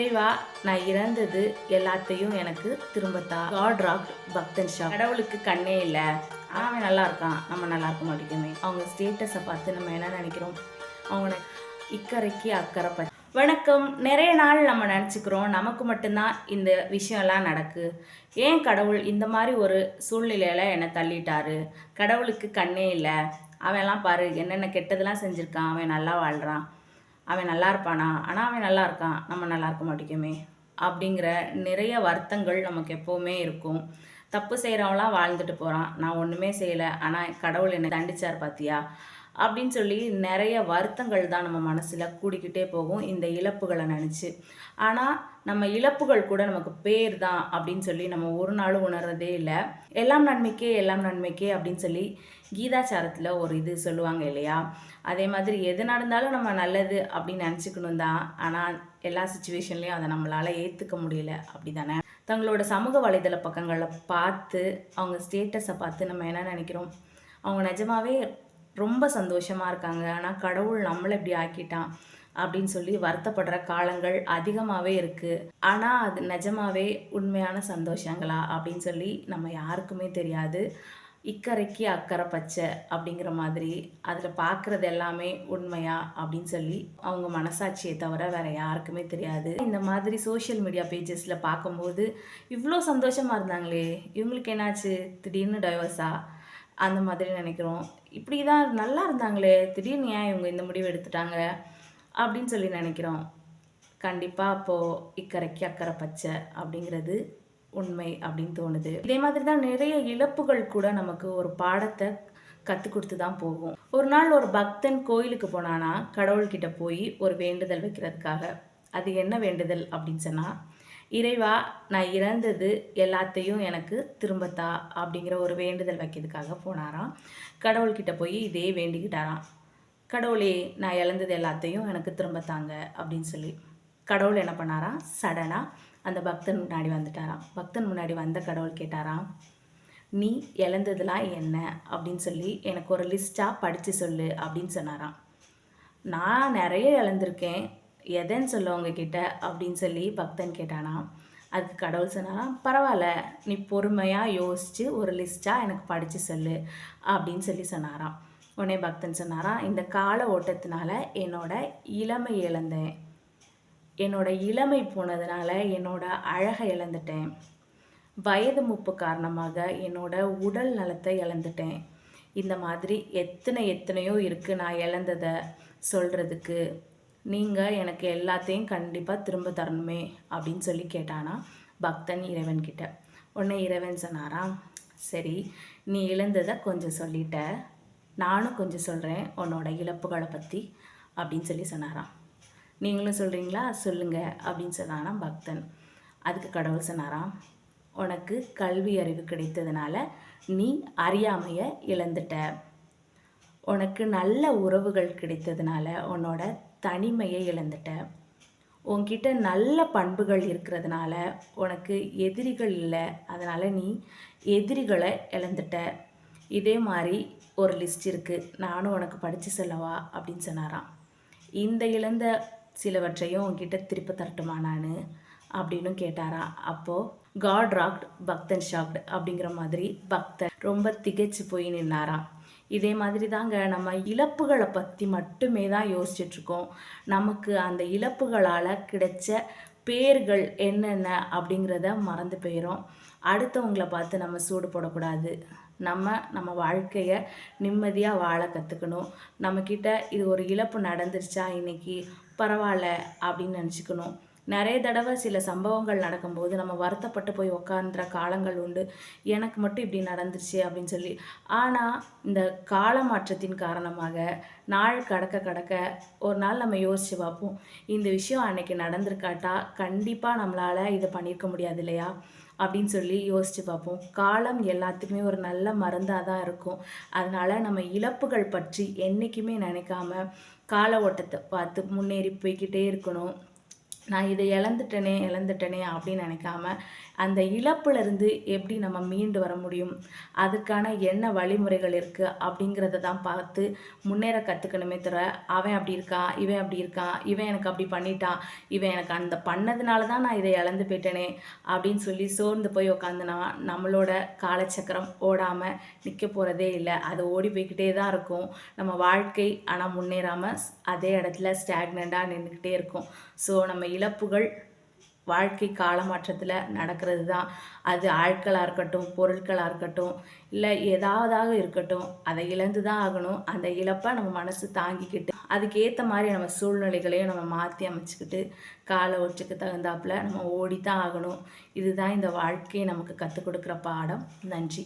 இறைவா, நான் இறந்தது எல்லாத்தையும் எனக்கு திரும்பத்தா. காட் ராக் பக்தன் ஷா. கடவுளுக்கு கண்ணே இல்லை, அவன் நல்லா இருக்கான், நம்ம நல்லா இருக்க மாட்டேங்குமே. அவங்க ஸ்டேட்டஸை பார்த்து நம்ம என்ன நினைக்கிறோம்? அவங்க இக்கரைக்கு அக்கறை பற்றி. வணக்கம். நிறைய நாள் நம்ம நினச்சிக்கிறோம் நமக்கு மட்டும்தான் இந்த விஷயம்லாம் நடக்கு, ஏன் கடவுள் இந்த மாதிரி ஒரு சூழ்நிலையில் என்னை தள்ளிட்டாரு, கடவுளுக்கு கண்ணே இல்லை, அவன்லாம் பாரு என்னென்ன கெட்டதெல்லாம் செஞ்சுருக்கான், அவன் நல்லா வாழ்கிறான், அவன் நல்லா இருப்பானா, ஆனால் அவன் நல்லா இருக்கான், நம்ம நல்லா இருக்க மாட்டேங்குமே அப்படிங்கிற நிறைய வருத்தங்கள் நமக்கு எப்போவுமே இருக்கும். தப்பு செய்கிறவங்களாம் வாழ்ந்துட்டு போகிறான், நான் ஒன்றுமே செய்யலை, ஆனால் கடவுள் என்னை தண்டிச்சார் பார்த்தியா அப்படின்னு சொல்லி நிறைய வருத்தங்கள் தான் நம்ம மனசில் கூடிக்கிட்டே போகும் இந்த இழப்புகளை நினச்சி. ஆனால் நம்ம இழப்புகள் கூட நமக்கு பேர் தான் அப்படின்னு சொல்லி நம்ம ஒரு நாளும் உணர்றதே இல்லை. எல்லாம் நன்மைக்கே எல்லாம் நன்மைக்கே அப்படின்னு சொல்லி கீதாச்சாரத்தில் ஒரு இது சொல்லுவாங்க இல்லையா? அதே மாதிரி எது நடந்தாலும் நம்ம நல்லது அப்படின்னு நினச்சிக்கணும் தான். ஆனால் எல்லா சுச்சுவேஷன்லேயும் அதை நம்மளால் ஏற்றுக்க முடியல, அப்படி தானே? தங்களோட சமூக வலைதள பக்கங்களை பார்த்து அவங்க ஸ்டேட்டஸை பார்த்து நம்ம என்ன நினைக்கிறோம்? அவங்க நிஜமாவே ரொம்ப சந்தோஷமாக இருக்காங்க, ஆனால் கடவுள் நம்மளை இப்படி ஆக்கிட்டான் அப்படின்னு சொல்லி வருத்தப்படுற காலங்கள் அதிகமாகவே இருக்குது. ஆனால் அது நிஜமாவே உண்மையான சந்தோஷங்களா அப்படின்னு சொல்லி நம்ம யாருக்குமே தெரியாது. இக்கரைக்கு அக்கறை பச்சை அப்படிங்கிற மாதிரி அதில் பார்க்குறது எல்லாமே உண்மையா அப்படின்னு சொல்லி அவங்க மனசாட்சியை தவிர வேறு யாருக்குமே தெரியாது. இந்த மாதிரி சோஷியல் மீடியா பேஜஸில் பார்க்கும்போது இவ்வளோ சந்தோஷமாக இருந்தாங்களே, இவங்களுக்கு என்னாச்சு திடீர்னு டைவர்ஸா அந்த மாதிரி நினைக்கிறோம். இப்படி தான் நல்லா இருந்தாங்களே, திடீர்னு ஏன் இவங்க இந்த முடிவு எடுத்துட்டாங்க அப்படின்னு சொல்லி நினைக்கிறோம். கண்டிப்பாக அப்போது இக்கரைக்கு அக்கறை பச்சை அப்படிங்கிறது உண்மை அப்படின்னு தோணுது. இதே மாதிரி தான் நிறைய இழப்புகள் கூட நமக்கு ஒரு பாடத்தை கற்றுக் கொடுத்து தான் போகும். ஒரு நாள் ஒரு பக்தன் கோயிலுக்கு போனானா கடவுள்கிட்ட போய் ஒரு வேண்டுதல் வைக்கிறதுக்காக. அது என்ன வேண்டுதல் அப்படின்னு சொன்னால், இறைவா, நான் இறந்தது எல்லாத்தையும் எனக்கு திரும்பத்தா அப்படிங்கிற ஒரு வேண்டுதல் வைக்கிறதுக்காக போனாராம். கடவுள்கிட்ட போய் இதே வேண்டிக்கிட்டாராம். கடவுளே, நான் இழந்தது எல்லாத்தையும் எனக்கு திரும்பத்தாங்க அப்படின்னு சொல்லி. கடவுள் என்ன பண்ணாராம்? சடனாக அந்த பக்தன் முன்னாடி வந்துட்டாராம். பக்தன் முன்னாடி வந்த கடவுள் கேட்டாராம், நீ இழந்ததுலாம் என்ன அப்படின்னு சொல்லி எனக்கு ஒரு லிஸ்ட்டாக படித்து சொல்லு அப்படின்னு சொன்னாராம். நான் நிறைய இழந்திருக்கேன், எதைன்னு சொல்ல உங்ககிட்ட அப்படின்னு சொல்லி பக்தன் கேட்டானா. அதுக்கு கடவுள் சொன்னாராம், பரவாயில்ல, நீ பொறுமையாக யோசித்து ஒரு லிஸ்ட்டாக எனக்கு படித்து சொல்லு அப்படின்னு சொல்லி சொன்னாராம். உடனே பக்தன் சொன்னாராம், இந்த கால ஓட்டத்தினால என்னோட இளமை இழந்தேன், என்னோட இளமை போனதுனால என்னோட அழகை இழந்துட்டேன், வயது மூப்பு காரணமாக என்னோட உடல் நலத்தை இழந்துட்டேன், இந்த மாதிரி எத்தனையோ இருக்குது நான் இழந்ததை சொல்கிறதுக்கு, நீங்கள் எனக்கு எல்லாத்தையும் கண்டிப்பாக திரும்ப தரணுமே அப்படின்னு சொல்லி கேட்டானா பக்தன் இறைவன்கிட்ட. உடனே இறைவன் சொன்னாராம், சரி, நீ இழந்ததை கொஞ்சம் சொல்லிட்ட, நானும் கொஞ்சம் சொல்கிறேன் உன்னோட இழப்புகளை பற்றி அப்படின்னு சொல்லி சொன்னாராம். நீங்களும் சொல்கிறீங்களா, சொல்லுங்க அப்படின்னு சொன்னாராம் பக்தன். அதுக்கு கடவுள் சொன்னாராம், உனக்கு கல்வி அறிவு கிடைத்ததுனால நீ அறியாமையை இழந்துட்ட, உனக்கு நல்ல உறவுகள் கிடைத்ததுனால உன்னோட தனிமையை இழந்துட்ட, உன்கிட்ட நல்ல பண்புகள் இருக்கிறதுனால உனக்கு எதிரிகள் இல்லை, அதனால் நீ எதிரிகளை இழந்துட்ட, இதே மாதிரி ஒரு லிஸ்ட் இருக்குது, நானும் உனக்கு படித்து சொல்லவா அப்படின்னு சொன்னாராம். இந்த இழந்த சிலவற்றையும் உங்ககிட்ட திருப்ப தரட்டுமா நான் அப்படின்னு கேட்டாராம். அப்போது காட் ராக்ட் பக்தன் ஷாக்டு அப்படிங்கிற மாதிரி பக்தன் ரொம்ப திகைச்சு போய் நின்னாராம். இதே மாதிரி தாங்க நம்ம இழப்புகளை பற்றி மட்டுமே தான் யோசிச்சுட்ருக்கோம். நமக்கு அந்த இழப்புகளால் கிடைச்ச பேர்கள் என்னென்ன அப்படிங்கிறத மறந்து போயிடும். அடுத்தவங்களை பார்த்து நம்ம சூடு போடக்கூடாது. நம்ம வாழ்க்கையை நிம்மதியாக வாழ கற்றுக்கணும். நம்மக்கிட்ட இது ஒரு இழப்பு நடந்துருச்சா இன்றைக்கி, பரவாயில்ல அப்படின்னு நினச்சிக்கணும். நிறைய தடவை சில சம்பவங்கள் நடக்கும்போது நம்ம வருத்தப்பட்டு போய் உக்காந்துற காலங்கள் உண்டு, எனக்கு மட்டும் இப்படி நடந்துருச்சு அப்படின்னு சொல்லி. ஆனால் இந்த கால மாற்றத்தின் காரணமாக நாள் கடக்க ஒரு நாள் நம்ம யோசித்து பார்ப்போம், இந்த விஷயம் அன்னைக்கு நடந்திருக்காட்டா கண்டிப்பாக நம்மளால் இதை பண்ணியிருக்க முடியாது இல்லையா அப்படின்னு சொல்லி யோசித்து பார்ப்போம். காலம் எல்லாத்துக்குமே ஒரு நல்ல மருந்தாக தான் இருக்கும். அதனால் நம்ம இழப்புகள் பற்றி என்றைக்குமே நினைக்காம கால ஓட்டத்தை பார்த்து முன்னேறி போய்கிட்டே இருக்கணும். நான் இதை இழந்துட்டேனே அப்படின்னு நினைக்காம அந்த இழப்புலேருந்து எப்படி நம்ம மீண்டு வர முடியும், அதுக்கான என்ன வழிமுறைகள் இருக்குது அப்படிங்கிறத தான் பார்த்து முன்னேற கற்றுக்கணுமே தவிர அவன் அப்படி இருக்கான், இவன் அப்படி இருக்கான், இவன் எனக்கு அப்படி பண்ணிட்டான், இவன் எனக்கு அந்த பண்ணதுனால தான் நான் இதை இழந்து போயிட்டேனே அப்படின்னு சொல்லி சோர்ந்து போய் உக்காந்துனா நம்மளோட காலச்சக்கரம் ஓடாமல் நிற்க போகிறதே இல்லை. அது ஓடி போய்கிட்டே தான் இருக்கும் நம்ம வாழ்க்கை. ஆனால் முன்னேறாமல் அதே இடத்துல ஸ்டாக்னண்டாக நின்றுக்கிட்டே இருக்கும். ஸோ நம்ம இழப்புகள் வாழ்க்கை காலமாற்றத்தில் நடக்கிறது தான். அது ஆட்களாக இருக்கட்டும், பொருட்களாக இருக்கட்டும், இல்லை ஏதாவதாக இருக்கட்டும், அதை இழந்து தான் ஆகணும். அந்த இழப்பை நம்ம மனசு தாங்கிக்கிட்டு அதுக்கேற்ற மாதிரி நம்ம சூழ்நிலைகளையும் நம்ம மாற்றி அமைச்சிக்கிட்டு கால ஒற்றுக்கு தகுந்தாப்புல நம்ம ஓடி தான் ஆகணும். இதுதான் இந்த வாழ்க்கையை நமக்கு கற்றுக் கொடுக்குற பாடம். நன்றி.